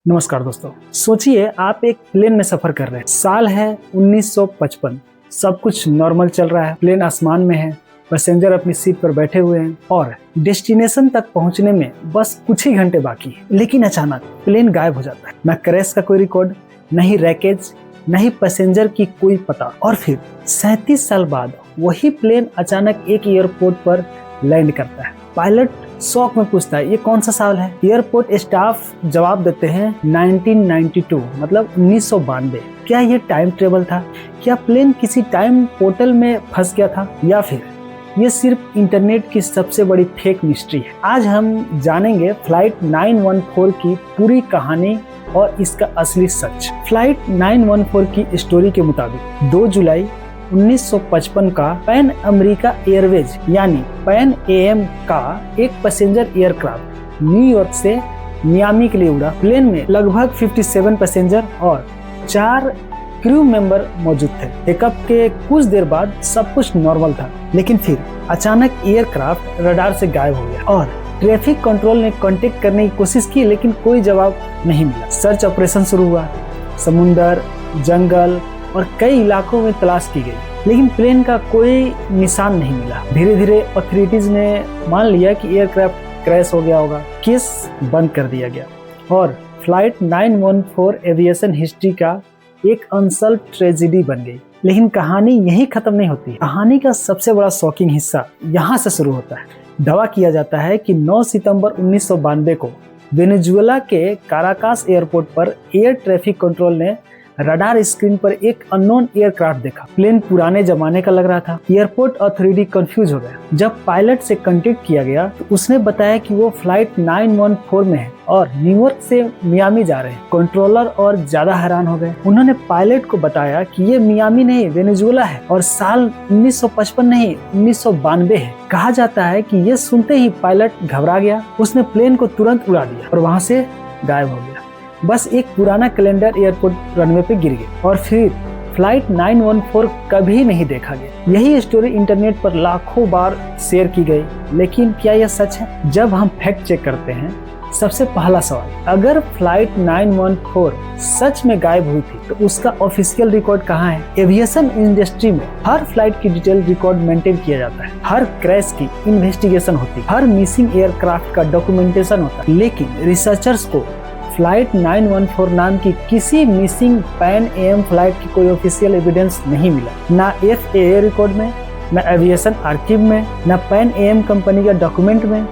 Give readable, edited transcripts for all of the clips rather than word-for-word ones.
नमस्कार दोस्तों। सोचिए आप एक प्लेन में सफर कर रहे हैं। साल है 1955। सब कुछ नॉर्मल चल रहा है। प्लेन आसमान में है, पैसेंजर अपनी सीट पर बैठे हुए हैं और डेस्टिनेशन तक पहुंचने में बस कुछ ही घंटे बाकी है। लेकिन अचानक प्लेन गायब हो जाता है। न क्रैश का कोई रिकॉर्ड, न ही रैकेज, न ही पैसेंजर की कोई पता। और फिर 37 साल बाद वही प्लेन अचानक एक एयरपोर्ट पर लैंड करता है। पायलट शौक में पूछता है, ये कौन सा साल है? एयरपोर्ट स्टाफ जवाब देते हैं 1992, मतलब 1992। क्या ये टाइम ट्रेवल था? क्या प्लेन किसी टाइम पोर्टल में फंस गया था, या फिर ये सिर्फ इंटरनेट की सबसे बड़ी फेक मिस्ट्री है? आज हम जानेंगे फ्लाइट 914 की पूरी कहानी और इसका असली सच। फ्लाइट 914 की स्टोरी के मुताबिक 2 जुलाई 1955 का पैन अमेरिका एयरवेज यानी पैन एएम का एक पैसेंजर एयरक्राफ्ट न्यूयॉर्क से मियामी के लिए उड़ा। प्लेन में लगभग 57 पैसेंजर और 4 क्रू मेंबर मौजूद थे। टेकअप के कुछ देर बाद सब कुछ नॉर्मल था, लेकिन फिर अचानक एयरक्राफ्ट रडार से गायब हो गया और ट्रैफिक कंट्रोल ने कांटेक्ट करने की कोशिश की, लेकिन कोई जवाब नहीं मिला। सर्च ऑपरेशन शुरू हुआ। समुंदर, जंगल और कई इलाकों में तलाश की गई, लेकिन प्लेन का कोई निशान नहीं मिला। धीरे धीरे अथॉरिटीज ने मान लिया कि एयरक्राफ्ट क्रैश हो गया होगा। केस बंद कर दिया गया और फ्लाइट 914 एविएशन हिस्ट्री का एक अनसॉल्व्ड ट्रेजेडी बन गई। लेकिन कहानी यहीं खत्म नहीं होती। कहानी का सबसे बड़ा शॉकिंग हिस्सा यहाँ से शुरू होता है। दावा किया जाता है कि 9 सितंबर 1992 को वेनेजुएला के काराकास एयरपोर्ट पर एयर ट्रैफिक कंट्रोल ने रडार स्क्रीन पर एक अननोन एयरक्राफ्ट देखा। प्लेन पुराने जमाने का लग रहा था। एयरपोर्ट अथॉरिटी कंफ्यूज हो गया। जब पायलट से कांटेक्ट किया गया तो उसने बताया कि वो फ्लाइट 914 में है और न्यूयॉर्क से मियामी जा रहे हैं। कंट्रोलर और ज्यादा हैरान हो गए। उन्होंने पायलट को बताया कि ये मियामी नहीं, वेनेजुएला है और साल 1955 नहीं, 1992 है। कहा जाता है कि ये सुनते ही पायलट घबरा गया। उसने प्लेन को तुरंत उड़ा दिया और वहां से गायब हो गया। बस एक पुराना कैलेंडर एयरपोर्ट रनवे पे गिर गया और फिर फ्लाइट 914 कभी नहीं देखा गया। यही स्टोरी इंटरनेट पर लाखों बार शेयर की गई, लेकिन क्या यह सच है? जब हम फैक्ट चेक करते हैं, सबसे पहला सवाल, अगर फ्लाइट 914 सच में गायब हुई थी तो उसका ऑफिशियल रिकॉर्ड कहाँ है? एविएशन इंडस्ट्री में हर फ्लाइट की डिटेल रिकॉर्ड मेंटेन किया जाता है। हर क्रैश की इन्वेस्टिगेशन होती है। हर मिसिंग एयरक्राफ्ट का डॉक्यूमेंटेशन होता है। लेकिन रिसर्चर्स को फ्लाइट 914 नाम की किसी मिसिंग पैन एएम फ्लाइट की कोई ऑफिशियल एविडेंस नहीं मिला। ना FAA रिकॉर्ड में, ना एविएशन आर्काइव में, ना पैन एएम कंपनी का डॉक्यूमेंट में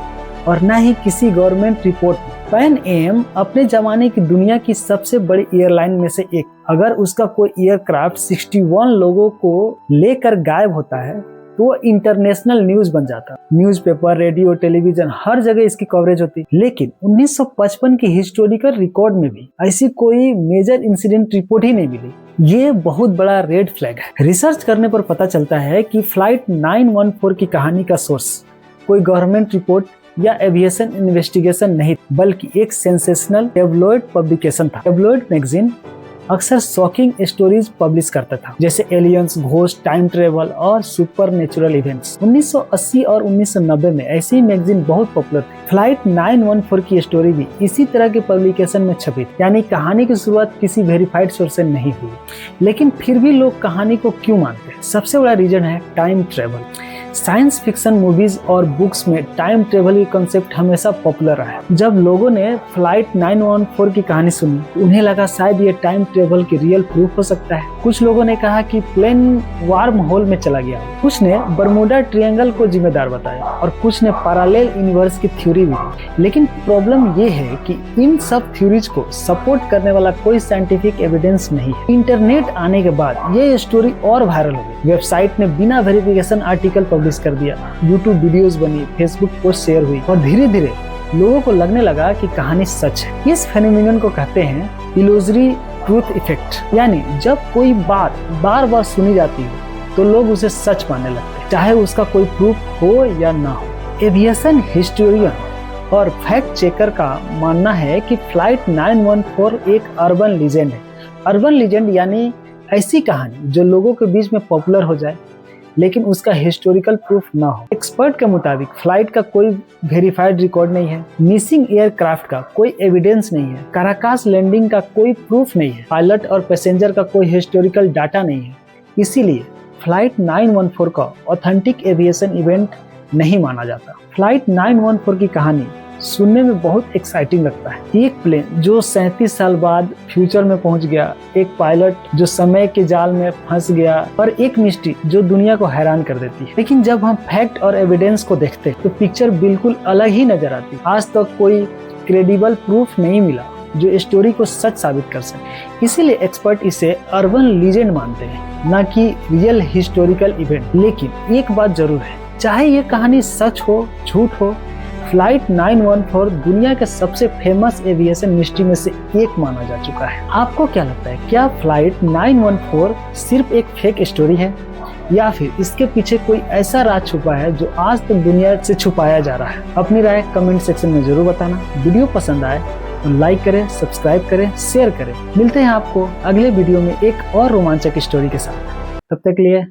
और ना ही किसी गवर्नमेंट रिपोर्ट में। पैन एएम अपने जमाने की दुनिया की सबसे बड़ी एयरलाइन में से एक। अगर उसका कोई एयरक्राफ्ट 61 लोगों को लेकर गायब होता है तो वो इंटरनेशनल न्यूज बन जाता। न्यूज़पेपर, रेडियो, टेलीविजन, हर जगह इसकी कवरेज होती। लेकिन 1955 की हिस्टोरिकल रिकॉर्ड में भी ऐसी कोई मेजर इंसिडेंट रिपोर्ट ही नहीं मिली। ये बहुत बड़ा रेड फ्लैग है। रिसर्च करने पर पता चलता है कि फ्लाइट 914 की कहानी का सोर्स कोई गवर्नमेंट रिपोर्ट या एविएशन इन्वेस्टिगेशन नहीं, बल्कि एक सेंसेशनल टेबलॉइड पब्लिकेशन था। टेबलॉइड मैगजीन अक्सर शॉकिंग स्टोरीज पब्लिश करता था, जैसे एलियंस, घोस्ट, टाइम ट्रेवल और सुपर नेचुरल इवेंट्स। 1980 और 1990 में ऐसी मैगजीन बहुत पॉपुलर थी। फ्लाइट 914 की स्टोरी भी इसी तरह के पब्लिकेशन में छपी थी, यानी कहानी की शुरुआत किसी वेरीफाइड सोर्स से नहीं हुई। लेकिन फिर भी लोग कहानी को क्यों मानते हैं? सबसे बड़ा रीजन है time travel. Science fiction movies और बुक्स में टाइम ट्रेवल की कंसेप्ट हमेशा पॉपुलर रहा है। जब लोगों ने फ्लाइट 914 की कहानी सुनी तो उन्हें लगा शायद ये टाइम ट्रेवल की रियल प्रूफ हो सकता है। कुछ लोगों ने कहा कि प्लेन वार्म होल में चला गया, कुछ ने बर्मुडा ट्रायंगल को जिम्मेदार बताया और कुछ ने पैरेलल यूनिवर्स की थ्योरी भी दी। लेकिन प्रॉब्लम ये है कि इन सब थ्योरीज को सपोर्ट करने वाला कोई साइंटिफिक एविडेंस नहीं है। इंटरनेट आने के बाद ये स्टोरी और वायरल हो गई। वेबसाइट ने बिना वेरिफिकेशन आर्टिकल पब्लिश कर दिया, यूट्यूब वीडियोस बनी, फेसबुक पोस्ट शेयर हुई और धीरे धीरे लोगों को लगने लगा कि कहानी सच है। इस फेनोमेनन को कहते हैं इल्यूजरी ट्रूथ इफेक्ट, यानी जब कोई बात बार बार सुनी जाती है तो लोग उसे सच मानने लगते हैं, चाहे उसका कोई प्रूफ हो या ना हो। एविएशन हिस्टोरियन और फैक्ट चेकर का मानना है कि फ्लाइट 914 एक अर्बन लीजेंड है। अर्बन लीजेंड यानी ऐसी कहानी जो लोगों के बीच में पॉपुलर हो जाए, लेकिन उसका हिस्टोरिकल प्रूफ ना हो। एक्सपर्ट के मुताबिक फ्लाइट का कोई वेरीफाइड रिकॉर्ड नहीं है, मिसिंग एयरक्राफ्ट का कोई एविडेंस नहीं है, काराकास लैंडिंग का कोई प्रूफ नहीं है, पायलट और पैसेंजर का कोई हिस्टोरिकल डाटा नहीं है। इसीलिए फ्लाइट 914 का ऑथेंटिक एविएशन इवेंट नहीं माना जाता। फ्लाइट 914 की कहानी सुनने में बहुत एक्साइटिंग लगता है। एक प्लेन जो 37 साल बाद फ्यूचर में पहुंच गया, एक पायलट जो समय के जाल में फंस गया, और एक मिस्ट्री जो दुनिया को हैरान कर देती है। लेकिन जब हम फैक्ट और एविडेंस को देखते हैं तो पिक्चर बिल्कुल अलग ही नजर आती। आज तक कोई क्रेडिबल प्रूफ नहीं मिला जो स्टोरी को सच साबित कर सके। इसीलिए एक्सपर्ट इसे अर्बन लीजेंड मानते हैं, न कि रियल हिस्टोरिकल इवेंट। लेकिन एक बात जरूर है, चाहे ये कहानी सच हो झूठ हो, फ्लाइट 914 दुनिया के सबसे फेमस एविएशन मिस्ट्री में से एक माना जा चुका है। आपको क्या लगता है, क्या फ्लाइट 914 सिर्फ एक फेक स्टोरी है, या फिर इसके पीछे कोई ऐसा राज छुपा है जो आज तक दुनिया से छुपाया जा रहा है? अपनी राय कमेंट सेक्शन में जरूर बताना। वीडियो पसंद आए तो लाइक करें, सब्सक्राइब करें, शेयर करें। मिलते हैं आपको अगले वीडियो में एक और रोमांचक स्टोरी के साथ। तब तक के लिए